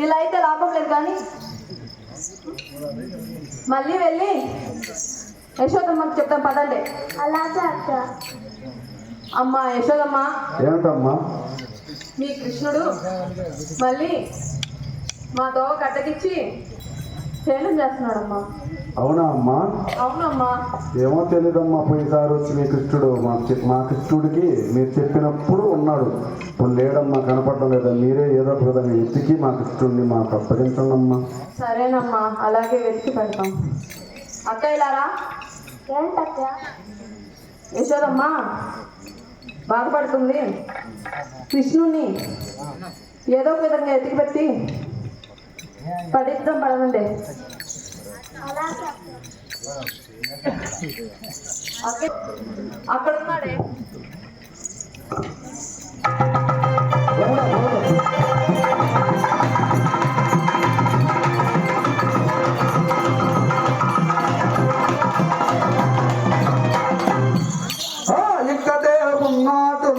ఇలా అయితే లాభం లేదు కానీ మళ్ళీ వెళ్ళి యశోదమ్మకి చెప్తాం పదండి. అలాగే అక్క. అమ్మా యశోదమ్మ, ఏమిటమ్మా? మీ కృష్ణుడు మళ్ళీ మా దోవ కట్టకిచ్చి చేయడం చేస్తున్నాడమ్మా. అవునా అమ్మా? అవునమ్మా. ఏమో తెలీదమ్మా. పోయినసారి వచ్చి మీ కృష్ణుడు మా కృష్ణుడికి మీరు చెప్పినప్పుడు ఉన్నాడు, ఇప్పుడు లేడమ్మా, కనపడడం లేదా. మీరే ఏదో ఒక విధంగా ఎత్తికి మా కృష్ణుడిని మాకు అప్పగించండి అమ్మా. సరేనమ్మా, అలాగే వెతికి పెడతాం. అక్క ఇలారా. ఏంటక్క? యశోదమ్మ బాధపడుతుంది, కృష్ణుని ఏదో ఒక విధంగా ఎతికి పెట్టి పడిద్దాం పడనండి. అలాగే అక్క అక్కడ ఉన్నాడే. ఇక్కడే ఉన్నాడు.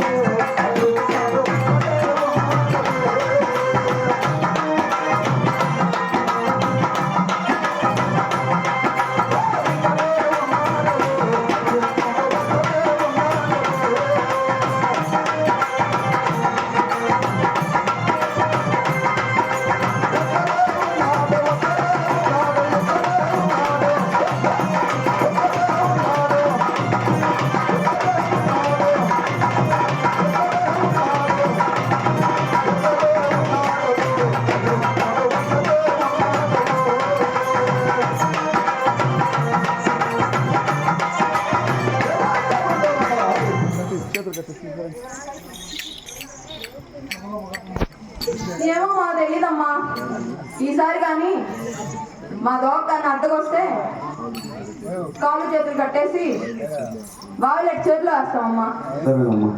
ఏమో మాకు తెలియదమ్మా. ఈసారి కానీ మా దోకాన్ని అడ్డకొస్తే కాళ్ళు చేతులు కట్టేసి బావిలెట్ చేతిలో వేస్తామమ్మా. సరేనమ్మా.